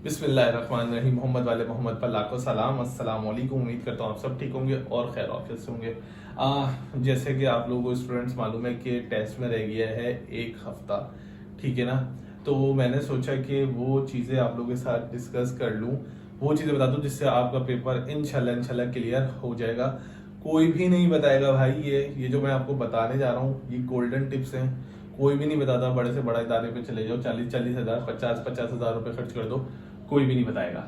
बिस्मिल्लाहिर्रहमानिर्रहीम। मोहम्मद वाले मोहम्मद पर लाखों सलाम। अस्सलाम वालेकुम। उम्मीद करता हूँ आप सब ठीक होंगे और खैर ऑफिस से होंगे। जैसे कि आप लोगों को स्टूडेंट्स मालूम है कि टेस्ट में रह गया है एक हफ्ता, ठीक है ना। तो मैंने सोचा कि वो चीज़ें आप लोगों के साथ डिस्कस कर लूँ, वो चीज़ें बता दूँ जिससे आपका पेपर इंशाल्लाह क्लियर हो जाएगा। कोई भी नहीं बताएगा भाई, ये जो मैं आपको बताने जा रहा हूँ ये गोल्डन टिप्स हैं। कोई भी नहीं बताता। बड़े से बड़ा इदारे पे चले जाओ, 40,000 50,000 रुपए खर्च कर दो, कोई भी नहीं बताएगा।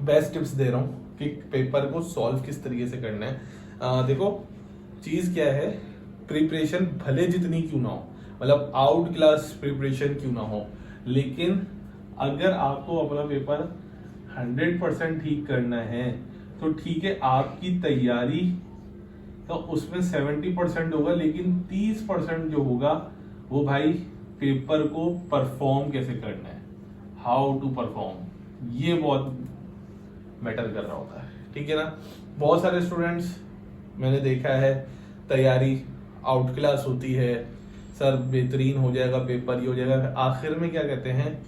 बेस्ट टिप्स दे रहा हूँ कि पेपर को सॉल्व किस तरीके से करना है। देखो चीज क्या है, प्रिपरेशन भले जितनी क्यों ना हो, मतलब आउट क्लास प्रिपरेशन क्यों ना हो, लेकिन अगर आपको अपना पेपर 100% ठीक करना है तो ठीक है, आपकी तैयारी तो उसमें 70% होगा, लेकिन 30% जो होगा वो भाई पेपर को परफॉर्म कैसे करना है, हाउ टू परफॉर्म, ये बहुत मैटर कर रहा होता है, ठीक है ना। बहुत सारे स्टूडेंट्स मैंने देखा है तैयारी आउट क्लास होती है, सर बेहतरीन हो जाएगा पेपर, ये हो जाएगा, आखिर में क्या कहते हैं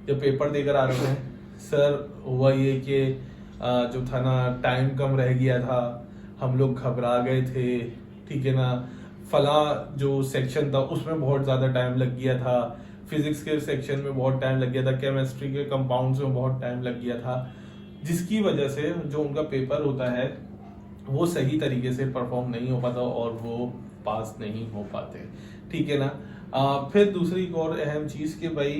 जब पेपर देकर आ रहे हैं, सर हुआ ये कि जो था ना टाइम कम रह गया था, हम लोग घबरा गए थे, ठीक है ना, फला जो सेक्शन था उसमें बहुत ज़्यादा टाइम लग गया था, फिजिक्स के सेक्शन में बहुत टाइम लग गया था, केमिस्ट्री के कंपाउंड्स में बहुत टाइम लग गया था, जिसकी वजह से जो उनका पेपर होता है वो सही तरीके से परफॉर्म नहीं हो पाता और वो पास नहीं हो पाते, ठीक है ना। फिर दूसरी एक और अहम चीज़ कि भाई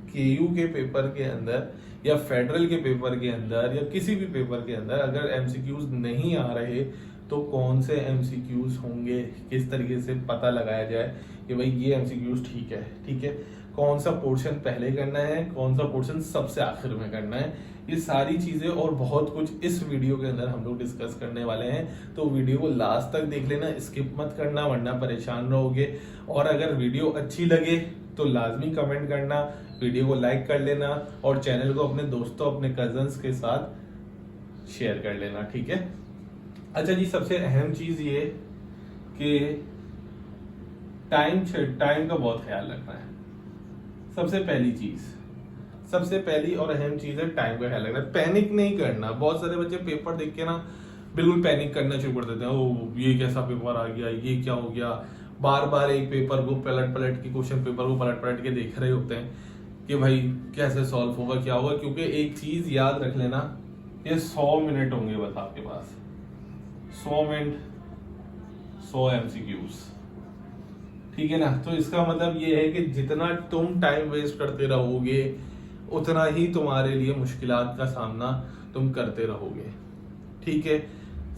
केयू के पेपर के अंदर या फेडरल के पेपर के अंदर या किसी भी पेपर के अंदर अगर एमसीक्यूज नहीं आ रहे तो कौन से एमसीक्यूज होंगे, किस तरीके से पता लगाया जाए कि भाई ये एमसीक्यूज ठीक है, ठीक है, कौन सा पोर्शन पहले करना है, कौन सा पोर्शन सबसे आखिर में करना है, ये सारी चीजें और बहुत कुछ इस वीडियो के अंदर हम लोग डिस्कस करने वाले हैं। तो वीडियो को लास्ट तक देख लेना, स्किप मत करना वरना परेशान रहोगे। और अगर वीडियो अच्छी लगे तो लाजमी कमेंट करना, वीडियो को लाइक कर लेना और चैनल को अपने दोस्तों अपने कजन्स के साथ शेयर कर लेना, ठीक है। अच्छा जी, सबसे अहम चीज ये कि टाइम का बहुत ख्याल रखना है। सबसे पहली और अहम चीज है टाइम का ख्याल रखना। पैनिक नहीं करना। बहुत सारे बच्चे पेपर देख के ना बिल्कुल पैनिक करना शुरू कर देते हैं, ओ ये कैसा पेपर आ गया, ये क्या हो गया, बार बार एक पेपर को पलट पलट के क्वेश्चन पेपर को पलट पलट के देख रहे होते हैं कि भाई कैसे सॉल्व होगा, क्या होगा। क्योंकि एक चीज याद रख लेना, ये 100 मिनट होंगे बस आपके पास, 100 मिनट 100 एमसीक्यूज, ठीक है ना। तो इसका मतलब ये है कि जितना तुम टाइम वेस्ट करते रहोगे उतना ही तुम्हारे लिए मुश्किलात का सामना तुम करते रहोगे, ठीक है।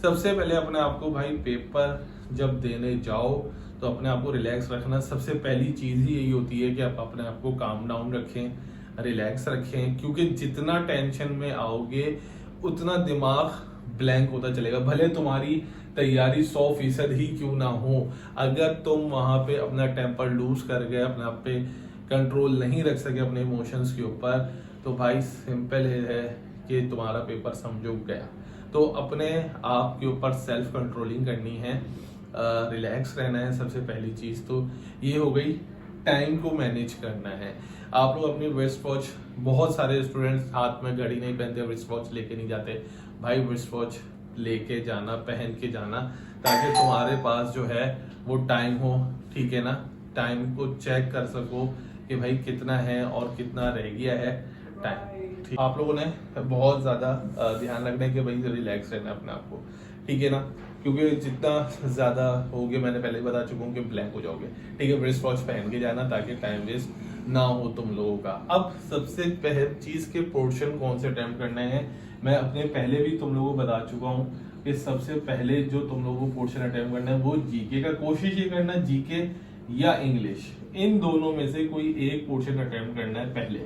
सबसे पहले अपने आप को भाई पेपर जब देने जाओ तो अपने आप को रिलैक्स रखना। सबसे पहली चीज ही यही होती है कि आप अपने आप को काम डाउन रखें, रिलैक्स रखें, क्योंकि जितना टेंशन में आओगे उतना दिमाग ब्लैंक होता चलेगा। भले तुम्हारी तैयारी 100% ही क्यों ना हो, अगर तुम वहां पे अपना टेम्पर लूज कर गए, अपने आप पे कंट्रोल नहीं रख सके अपने इमोशंस के ऊपर, तो भाई सिंपल है कि तुम्हारा पेपर समझो गया। तो अपने आप के ऊपर सेल्फ कंट्रोलिंग करनी है, रिलैक्स रहना है। सबसे पहली चीज तो ये हो गई। टाइम को मैनेज करना है। आप लोग अपनी वेस्ट वॉच, बहुत सारे स्टूडेंट्स हाथ में घड़ी नहीं पहनते, वेस्ट वॉच लेके नहीं जाते। भाई वेस्ट वॉच लेके जाना, पहन के जाना, ताकि तुम्हारे पास जो है वो टाइम हो, ठीक है ना। टाइम को चेक कर सको कि भाई कितना है और कितना रह गया है टाइम। आप लोगों ने बहुत ज्यादा ध्यान रखना है कि भाई रिलैक्स रहना है अपने आप को, ठीक है ना, क्योंकि जितना ज्यादा होगे, मैंने पहले ही बता चुका हूँ कि ब्लैंक हो जाओगे, ठीक है। वेस्ट वॉच पहन के जाना ताकि टाइम वेस्ट ना हो तुम लोगों का। अब सबसे पहले चीज के पोर्शन कौन से अटेम्प्ट करने हैं, मैं अपने पहले भी तुम लोगों को बता चुका हूँ कि सबसे पहले जो तुम लोगों को पोर्शन अटेम्प्ट करना है वो जीके का। कोशिश ये करना जीके या इंग्लिश, इन दोनों में से कोई एक पोर्शन अटेम्प्ट करना है पहले,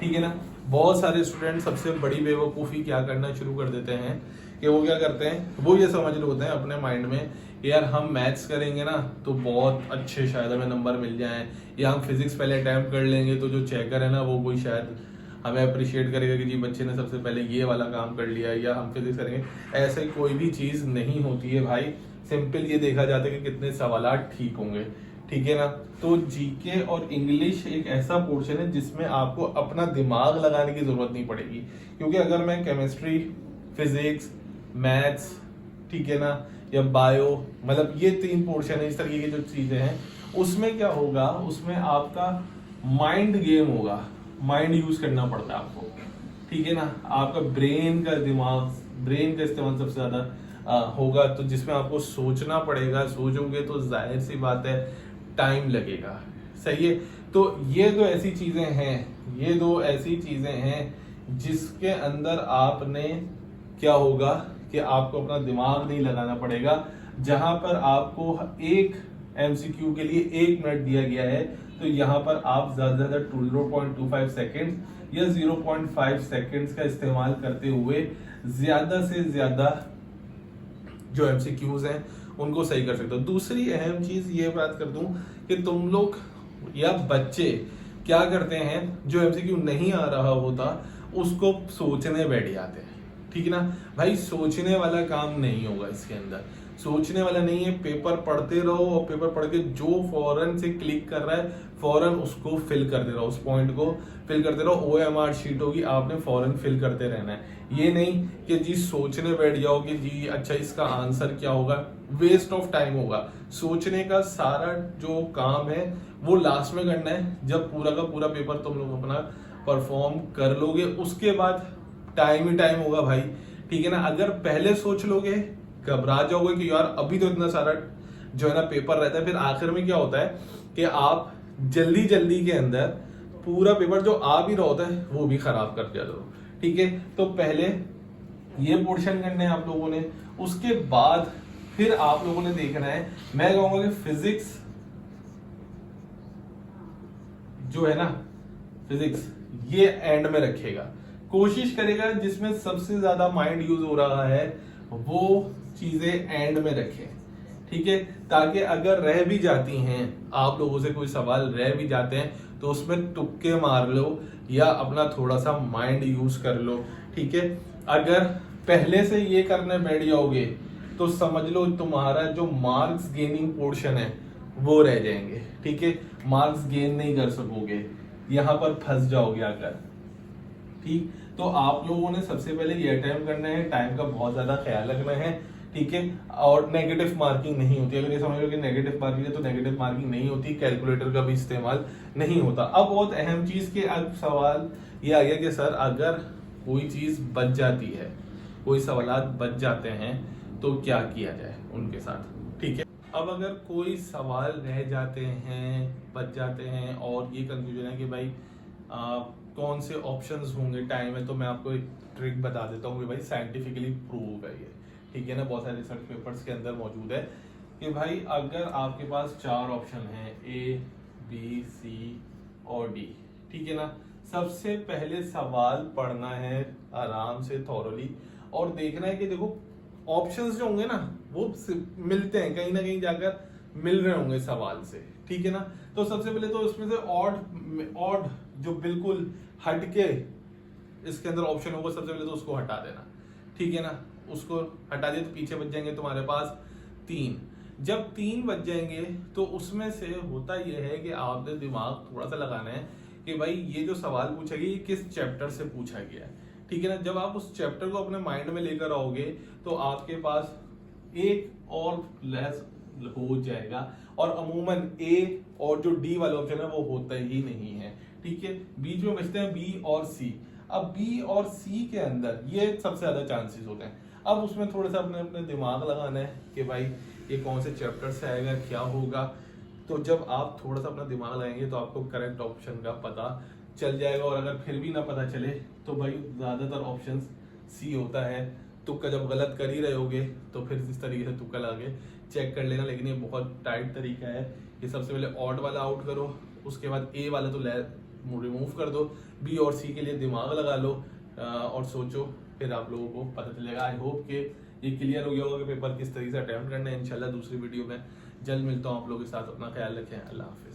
ठीक है ना। बहुत सारे स्टूडेंट सबसे बड़ी बेवकूफ़ी क्या करना शुरू कर देते हैं कि वो क्या करते हैं, वो ये समझ रहे होते हैं अपने माइंड में कि यार हम मैथ्स करेंगे ना तो बहुत अच्छे शायद हमें नंबर मिल जाएं, या हम फिजिक्स पहले अटैम्प्ट कर लेंगे तो जो चेकर है ना वो कोई शायद हमें अप्रिशिएट करेगा कि जी बच्चे ने सबसे पहले ये वाला काम कर लिया, या हम फिजिक्स करेंगे। ऐसे कोई भी चीज़ नहीं होती है भाई। सिंपल ये देखा जाता है कि कितने सवालात ठीक होंगे, ठीक है ना। तो जीके और इंग्लिश एक ऐसा पोर्शन है जिसमें आपको अपना दिमाग लगाने की जरूरत नहीं पड़ेगी, क्योंकि अगर मैं केमिस्ट्री, फिजिक्स, मैथ्स, ठीक है ना, या बायो, मतलब ये 3 पोर्शन है, इस तरीके की जो चीजें हैं, उसमें क्या होगा, उसमें आपका माइंड गेम होगा, माइंड यूज करना पड़ता है आपको, ठीक है ना। आपका ब्रेन का इस्तेमाल सबसे ज्यादा होगा, तो जिसमें आपको सोचना पड़ेगा, सोचोगे तो जाहिर सी बात है टाइम लगेगा, सही है। तो ये दो ऐसी चीजें हैं जिसके अंदर आपने क्या होगा कि आपको अपना दिमाग नहीं लगाना पड़ेगा, जहां पर आपको एक एमसीक्यू के लिए 1 मिनट दिया गया है, तो यहाँ पर आप ज्यादा से ज्यादा 0.25 सेकेंड या 0.5 सेकेंड्स का इस्तेमाल करते हुए ज्यादा से ज्यादा जो एमसीक्यूज हैं उनको सही कर सकते हो। दूसरी अहम चीज ये बात कर दूं कि तुम लोग या बच्चे क्या करते हैं, जो एमसीक्यू नहीं आ रहा होता उसको सोचने बैठ जाते हैं, ठीक है ना। भाई सोचने वाला काम नहीं होगा इसके अंदर, सोचने वाला नहीं है। पेपर पढ़ते रहो और पेपर पढ़ के जो फौरन से क्लिक कर रहा है फौरन उसको फिल करते रहो, उस पॉइंट को फिल करते रहो। OMR शीट होगी, आपने फौरन फिल करते रहना है। ये नहीं कि जी सोचने बैठ जाओ कि जी अच्छा इसका आंसर क्या होगा, वेस्ट ऑफ टाइम होगा। सोचने का सारा जो काम है वो लास्ट में करना है, जब पूरा का पूरा पेपर तुम लोग अपना परफॉर्म कर लोगे, उसके बाद टाइम ही टाइम होगा भाई, ठीक है ना। अगर पहले सोच लोगे घबरा जाओगे कि यार अभी तो इतना सारा जो है ना पेपर रहता है, फिर आखिर में क्या होता है कि आप जल्दी के अंदर पूरा पेपर जो आ भी रहा होता है वो भी खराब कर जाते हो, ठीक है। तो पहले ये पोर्शन करने हैं आप लोगों ने, उसके बाद फिर आप लोगों ने देखना है, मैं कहूंगा कि फिजिक्स जो है ना, फिजिक्स ये एंड में रखेगा, कोशिश करेगा जिसमें सबसे ज्यादा माइंड यूज हो रहा है वो चीजें एंड में रखे, ठीक है। ताकि अगर रह भी जाती हैं, आप लोगों से कोई सवाल रह भी जाते हैं तो उसमें तुक्के मार लो या अपना थोड़ा सा माइंड यूज कर लो, ठीक है। अगर पहले से ये करने बैठ जाओगे तो समझ लो तुम्हारा जो मार्क्स गेनिंग पोर्शन है वो रह जाएंगे, ठीक है। मार्क्स गेन नहीं कर सकोगे, यहां पर फंस जाओगे आकर, ठीक। तो आप लोगों ने सबसे पहले ये अटेम्प्ट करना है, टाइम का बहुत ज्यादा ख्याल रखना है, ठीक है। और नेगेटिव मार्किंग नहीं होती, अगर ये समझ लो कि नेगेटिव मार्किंग है तो नेगेटिव मार्किंग नहीं होती, कैलकुलेटर का भी इस्तेमाल नहीं होता। अब बहुत अहम चीज के अब सवाल ये आ गया कि सर अगर कोई चीज बच जाती है, कोई सवाल बच जाते हैं तो क्या किया जाए उनके साथ, ठीक है। अब अगर कोई सवाल रह जाते हैं, बच जाते हैं और ये कंफ्यूजन है कि भाई कौन से ऑप्शंस होंगे, टाइम है, तो मैं आपको एक ट्रिक बता देता हूँ कि भाई साइंटिफिकली प्रूव है ये, ठीक है ना, बहुत सारे रिसर्च पेपर्स के अंदर मौजूद है कि भाई अगर आपके पास 4 ऑप्शन हैं A, B, C और D, ठीक है ना। सबसे पहले सवाल पढ़ना है आराम से थॉरली और देखना है कि देखो ऑप्शंस जो होंगे ना वो मिलते हैं, कहीं ना कहीं जाकर मिल रहे होंगे सवाल से, ठीक है ना। तो सबसे पहले तो उसमें से ऑड जो बिल्कुल हटके इसके अंदर ऑप्शन होगा, सबसे पहले तो उसको हटा देना, ठीक है ना। उसको हटा दिया तो पीछे बच जाएंगे तुम्हारे पास 3। जब 3 बच जाएंगे तो उसमें से होता यह है कि आपने दिमाग थोड़ा सा लगाना है कि भाई ये जो सवाल पूछा गया ये किस चैप्टर से पूछा गया है, ठीक है ना। जब आप उस चैप्टर को अपने माइंड में लेकर आओगे तो आपके पास एक और लेस हो जाएगा और अमूमन A और जो D वाला ऑप्शन है वो होता ही नहीं है, ठीक है। बीच में बचते हैं B और C। अब B और C के अंदर ये सबसे ज्यादा चांसेस होते हैं। अब उसमें थोड़ा सा अपने अपने दिमाग लगाना है कि भाई ये कौन से चैप्टर से आएगा, क्या होगा। तो जब आप थोड़ा सा अपना दिमाग लगाएंगे तो आपको करेक्ट ऑप्शन का पता चल जाएगा। और अगर फिर भी ना पता चले तो भाई ज्यादातर ऑप्शन C होता है। तुक्का जब गलत कर ही रहे होगे तो फिर इस तरीके से तुक्का लगा के चेक कर लेना, लेकिन ये बहुत टाइट तरीका है कि सबसे पहले ऑड वाला आउट करो, उसके बाद A वाला तो रिमूव कर दो, B और C के लिए दिमाग लगा लो और सोचो, फिर आप लोगों को पता चलेगा। आई होप कि ये क्लियर हो गया होगा कि पेपर किस तरीके से अटेम्प्ट करना है। इंशाल्लाह दूसरी वीडियो में जल्द मिलता हूँ आप लोगों के साथ, अपना ख्याल रखें, अल्लाह हाफिज़।